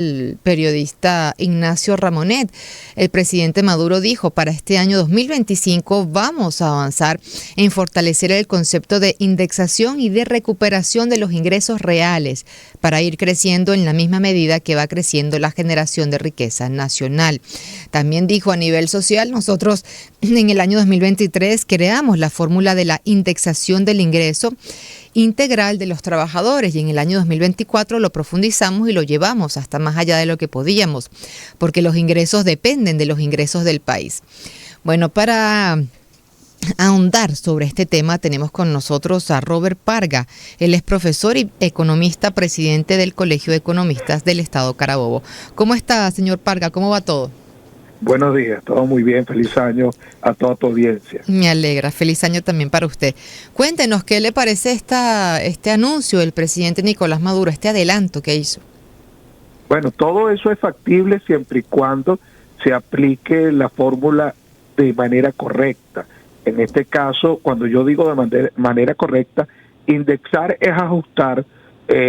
El periodista Ignacio Ramonet. El presidente Maduro dijo, para este año 2025 vamos a avanzar en fortalecer el concepto de indexación y de recuperación de los ingresos reales para ir creciendo en la misma medida que va creciendo la generación de riqueza nacional. También dijo, a nivel social, nosotros en el año 2023 creamos la fórmula de la indexación del ingreso integral de los trabajadores y en el año 2024 lo profundizamos y lo llevamos hasta más allá de lo que podíamos, porque los ingresos dependen de los ingresos del país. Bueno, para ahondar sobre este tema tenemos con nosotros a Robert Parga. Él es profesor y economista, presidente del Colegio de Economistas del Estado Carabobo. ¿Cómo está, señor Parga? ¿Cómo va todo? Buenos días, todo muy bien, feliz año a toda tu audiencia. Me alegra, feliz año también para usted. Cuéntenos, ¿qué le parece este anuncio del presidente Nicolás Maduro, este adelanto que hizo? Bueno, todo eso es factible siempre y cuando se aplique la fórmula de manera correcta. En este caso, cuando yo digo de manera correcta, indexar es ajustar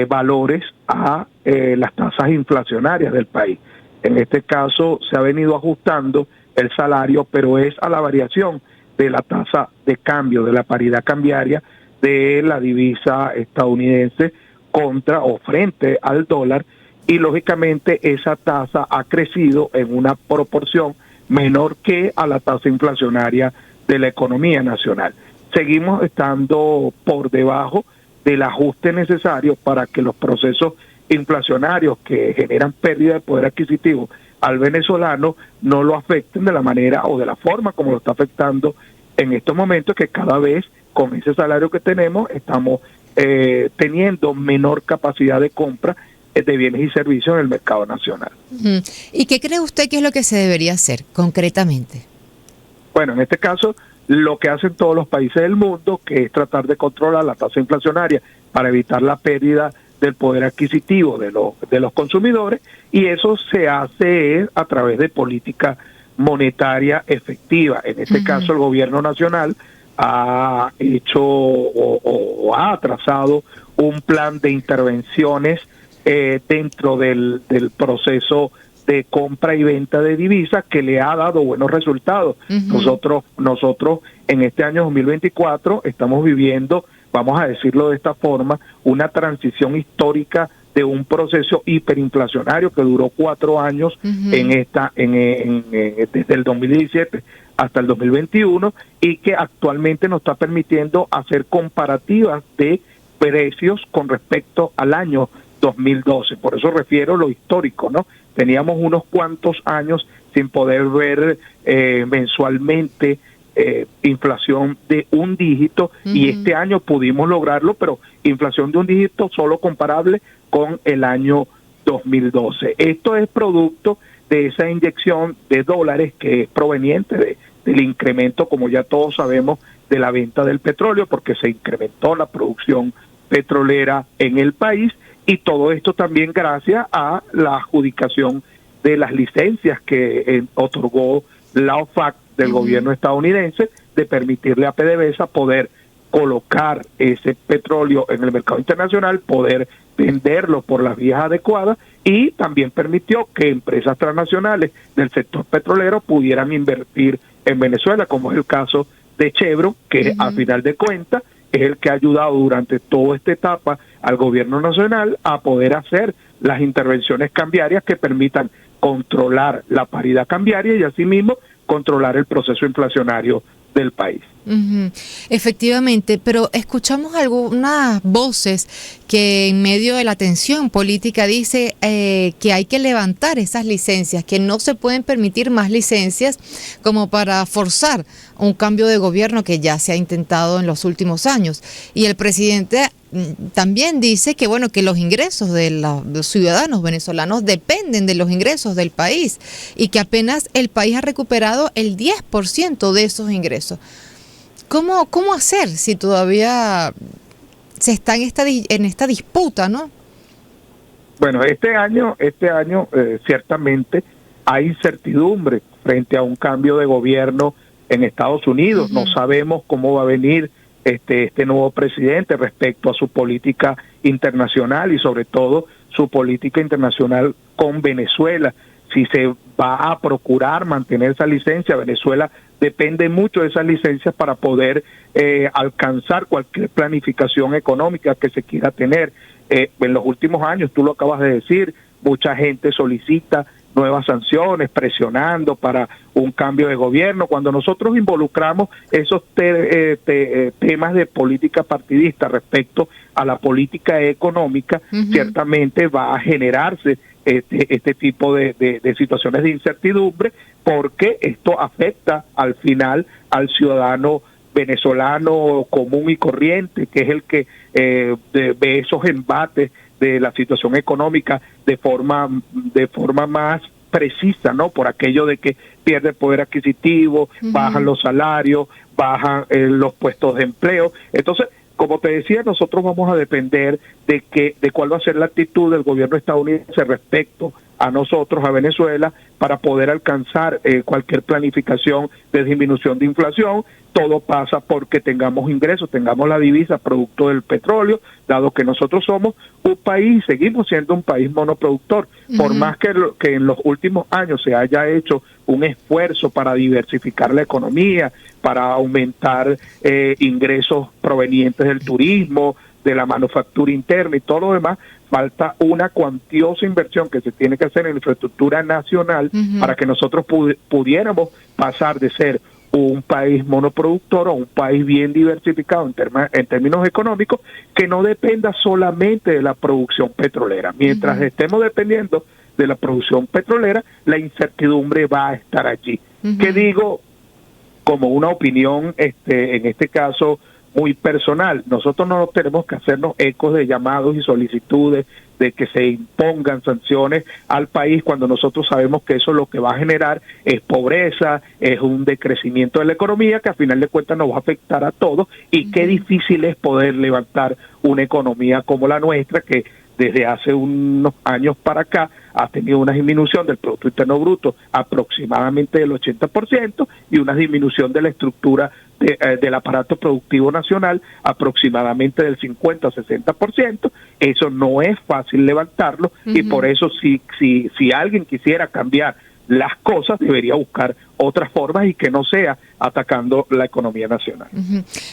valores a las tasas inflacionarias del país. En este caso se ha venido ajustando el salario, pero es a la variación de la tasa de cambio, de la paridad cambiaria de la divisa estadounidense contra o frente al dólar, y lógicamente esa tasa ha crecido en una proporción menor que a la tasa inflacionaria de la economía nacional. Seguimos estando por debajo del ajuste necesario para que los procesos inflacionarios que generan pérdida de poder adquisitivo al venezolano no lo afecten de la manera o de la forma como lo está afectando en estos momentos, que cada vez con ese salario que tenemos estamos teniendo menor capacidad de compra de bienes y servicios en el mercado nacional. ¿Y qué cree usted que es lo que se debería hacer concretamente? Bueno, en este caso, lo que hacen todos los países del mundo, que es tratar de controlar la tasa inflacionaria para evitar la pérdida del poder adquisitivo de los consumidores, y eso se hace a través de política monetaria efectiva. En este caso, el gobierno nacional ha hecho o ha trazado un plan de intervenciones dentro del proceso de compra y venta de divisas que le ha dado buenos resultados. Nosotros en este año 2024 estamos viviendo, vamos a decirlo de esta forma, una transición histórica de un proceso hiperinflacionario que duró 4 años desde el 2017 hasta el 2021, y que actualmente nos está permitiendo hacer comparativas de precios con respecto al año 2012. Por eso refiero lo histórico, ¿no? Teníamos unos cuantos años sin poder ver mensualmente inflación de un dígito, y este año pudimos lograrlo, pero inflación de un dígito solo comparable con el año 2012. Esto es producto de esa inyección de dólares que es proveniente del incremento, como ya todos sabemos, de la venta del petróleo, porque se incrementó la producción petrolera en el país, y todo esto también gracias a la adjudicación de las licencias que otorgó la OFAC del gobierno estadounidense, de permitirle a PDVSA poder colocar ese petróleo en el mercado internacional, poder venderlo por las vías adecuadas, y también permitió que empresas transnacionales del sector petrolero pudieran invertir en Venezuela, como es el caso de Chevron, que a final de cuentas es el que ha ayudado durante toda esta etapa al gobierno nacional a poder hacer las intervenciones cambiarias que permitan controlar la paridad cambiaria y asimismo controlar el proceso inflacionario del país. Efectivamente, pero escuchamos algunas voces que en medio de la tensión política dice que hay que levantar esas licencias, que no se pueden permitir más licencias como para forzar un cambio de gobierno que ya se ha intentado en los últimos años. Y el presidente también dice que bueno, que los ingresos de los ciudadanos venezolanos dependen de los ingresos del país y que apenas el país ha recuperado el 10% de esos ingresos. ¿Cómo hacer si todavía se está en esta disputa, no? Bueno, este año ciertamente hay incertidumbre frente a un cambio de gobierno en Estados Unidos. No sabemos cómo va a venir este nuevo presidente respecto a su política internacional y sobre todo su política internacional con Venezuela, si se va a procurar mantener esa licencia. Venezuela depende mucho de esas licencias para poder alcanzar cualquier planificación económica que se quiera tener. En los últimos años, tú lo acabas de decir, mucha gente solicita nuevas sanciones, presionando para un cambio de gobierno. Cuando nosotros involucramos esos temas de política partidista respecto a la política económica, ciertamente va a generarse este tipo de situaciones de incertidumbre, porque esto afecta al final al ciudadano venezolano común y corriente, que es el que ve esos embates de la situación económica de forma más precisa, ¿no? Por aquello de que pierde el poder adquisitivo, bajan los salarios, bajan los puestos de empleo. Entonces, como te decía, nosotros vamos a depender de cuál va a ser la actitud del gobierno estadounidense respecto a nosotros, a Venezuela, para poder alcanzar cualquier planificación de disminución de inflación. Todo pasa porque tengamos ingresos, tengamos la divisa producto del petróleo, dado que nosotros somos un país, seguimos siendo un país monoproductor. Por más que en los últimos años se haya hecho un esfuerzo para diversificar la economía, para aumentar ingresos provenientes del turismo, de la manufactura interna y todo lo demás, falta una cuantiosa inversión que se tiene que hacer en infraestructura nacional para que nosotros pudiéramos pasar de ser un país monoproductor a un país bien diversificado en términos económicos, que no dependa solamente de la producción petrolera. Mientras estemos dependiendo de la producción petrolera, la incertidumbre va a estar allí. ¿Qué digo? Como una opinión, en este caso, muy personal. Nosotros no tenemos que hacernos ecos de llamados y solicitudes de que se impongan sanciones al país, cuando nosotros sabemos que eso lo que va a generar es pobreza, es un decrecimiento de la economía que a final de cuentas nos va a afectar a todos, y qué difícil es poder levantar una economía como la nuestra, que desde hace unos años para acá ha tenido una disminución del Producto Interno Bruto aproximadamente del 80% y una disminución de la estructura del aparato productivo nacional aproximadamente del 50-60%. Eso no es fácil levantarlo, y por eso si alguien quisiera cambiar las cosas, debería buscar otras formas y que no sea atacando la economía nacional.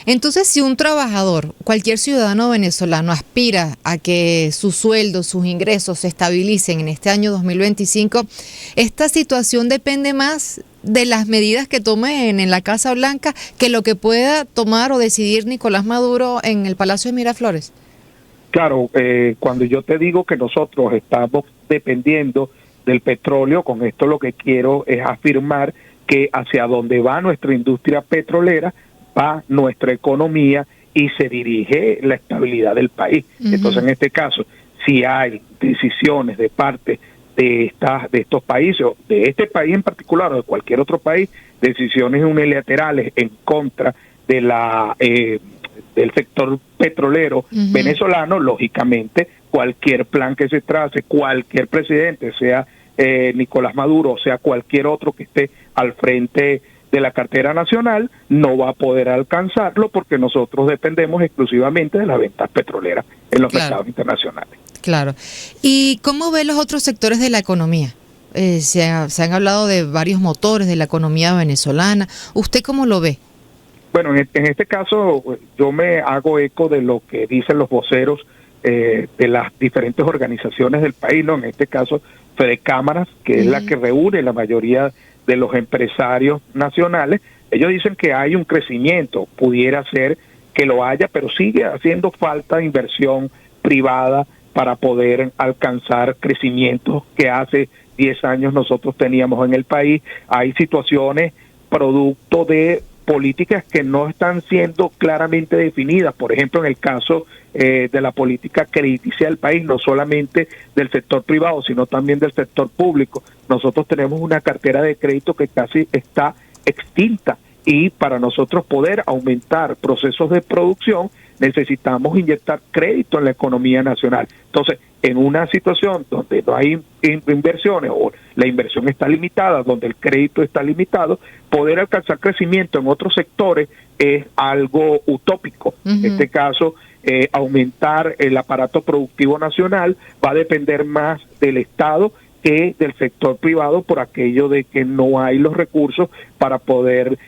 Entonces, si un trabajador, cualquier ciudadano venezolano, aspira a que su sueldo, sus ingresos se estabilicen en este año 2025, esta situación depende más de las medidas que tomen en la Casa Blanca que lo que pueda tomar o decidir Nicolás Maduro en el Palacio de Miraflores. Claro, cuando yo te digo que nosotros estamos dependiendo del petróleo, con esto lo que quiero es afirmar que hacia donde va nuestra industria petrolera, va nuestra economía y se dirige la estabilidad del país. Entonces, en este caso, si hay decisiones de parte de estos países, o de este país en particular, o de cualquier otro país, decisiones unilaterales en contra de del sector petrolero venezolano, lógicamente, cualquier plan que se trace, cualquier presidente, sea Nicolás Maduro, o sea cualquier otro que esté al frente de la cartera nacional, no va a poder alcanzarlo, porque nosotros dependemos exclusivamente de las ventas petroleras en los mercados internacionales. Claro. ¿Y cómo ve los otros sectores de la economía? Se han hablado de varios motores de la economía venezolana. ¿Usted cómo lo ve? Bueno, en este caso yo me hago eco de lo que dicen los voceros de las diferentes organizaciones del país, ¿no? En este caso, Fedecámaras, que es la que reúne la mayoría de los empresarios nacionales. Ellos dicen que hay un crecimiento, pudiera ser que lo haya, pero sigue haciendo falta inversión privada para poder alcanzar crecimientos que hace 10 años nosotros teníamos en el país. Hay situaciones producto de políticas que no están siendo claramente definidas, por ejemplo, en el caso de la política crediticia del país, no solamente del sector privado, sino también del sector público. Nosotros tenemos una cartera de crédito que casi está extinta, y para nosotros poder aumentar procesos de producción necesitamos inyectar crédito en la economía nacional. Entonces, en una situación donde no hay inversiones, o la inversión está limitada, donde el crédito está limitado, poder alcanzar crecimiento en otros sectores es algo utópico. En este caso, aumentar el aparato productivo nacional, va a depender más del Estado que del sector privado, por aquello de que no hay los recursos para poder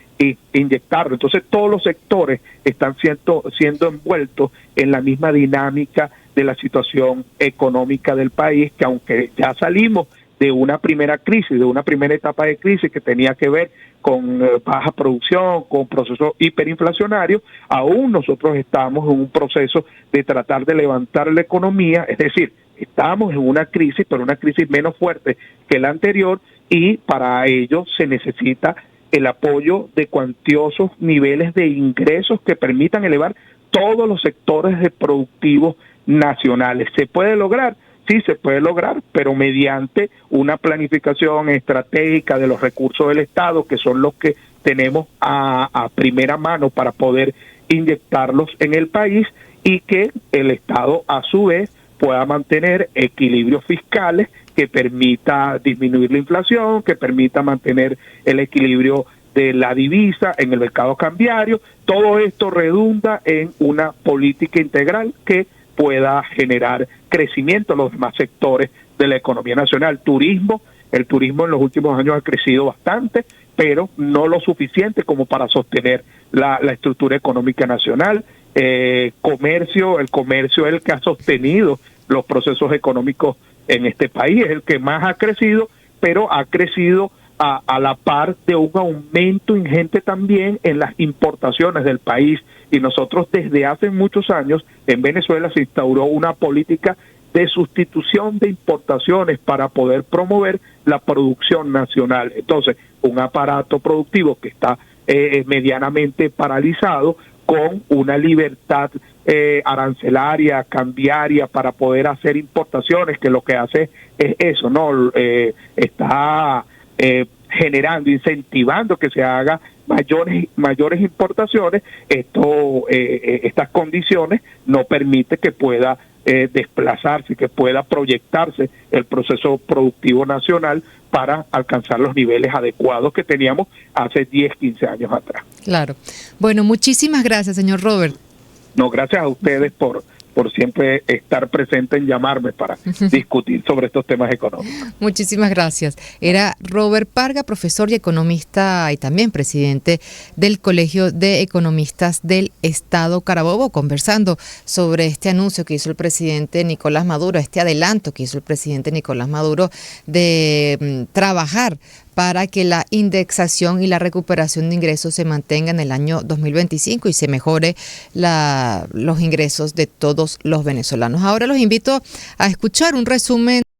inyectarlo. Entonces todos los sectores están siendo envueltos en la misma dinámica de la situación económica del país, que aunque ya salimos de una primera crisis, de una primera etapa de crisis que tenía que ver con baja producción, con procesos hiperinflacionarios, aún nosotros estamos en un proceso de tratar de levantar la economía, es decir, estamos en una crisis, pero una crisis menos fuerte que la anterior, y para ello se necesita el apoyo de cuantiosos niveles de ingresos que permitan elevar todos los sectores de productivos nacionales. ¿Se puede lograr? Sí, se puede lograr, pero mediante una planificación estratégica de los recursos del Estado, que son los que tenemos a primera mano para poder inyectarlos en el país, y que el Estado a su vez pueda mantener equilibrios fiscales que permita disminuir la inflación, que permita mantener el equilibrio de la divisa en el mercado cambiario. Todo esto redunda en una política integral que pueda generar crecimiento en los demás sectores de la economía nacional. El turismo en los últimos años ha crecido bastante, pero no lo suficiente como para sostener la estructura económica nacional. El comercio es el que ha sostenido los procesos económicos en este país, es el que más ha crecido, pero ha crecido a la par de un aumento ingente también en las importaciones del país. Y nosotros desde hace muchos años en Venezuela se instauró una política de sustitución de importaciones para poder promover la producción nacional. Entonces, un aparato productivo que está medianamente paralizado, con una libertad arancelaria, cambiaria, para poder hacer importaciones, que lo que hace es eso, ¿no? Está generando, incentivando que se haga mayores importaciones. Estas condiciones no permite que pueda desplazarse, que pueda proyectarse el proceso productivo nacional para alcanzar los niveles adecuados que teníamos hace 10, 15 años atrás. Claro. Bueno, muchísimas gracias, señor Robert. No, gracias a ustedes por siempre estar presente en llamarme para discutir sobre estos temas económicos. Muchísimas gracias. Era Robert Parga, profesor y economista y también presidente del Colegio de Economistas del Estado Carabobo, conversando sobre este anuncio que hizo el presidente Nicolás Maduro, este adelanto que hizo el presidente Nicolás Maduro de trabajar para que la indexación y la recuperación de ingresos se mantenga en el año 2025 y se mejore los ingresos de todos los venezolanos. Ahora los invito a escuchar un resumen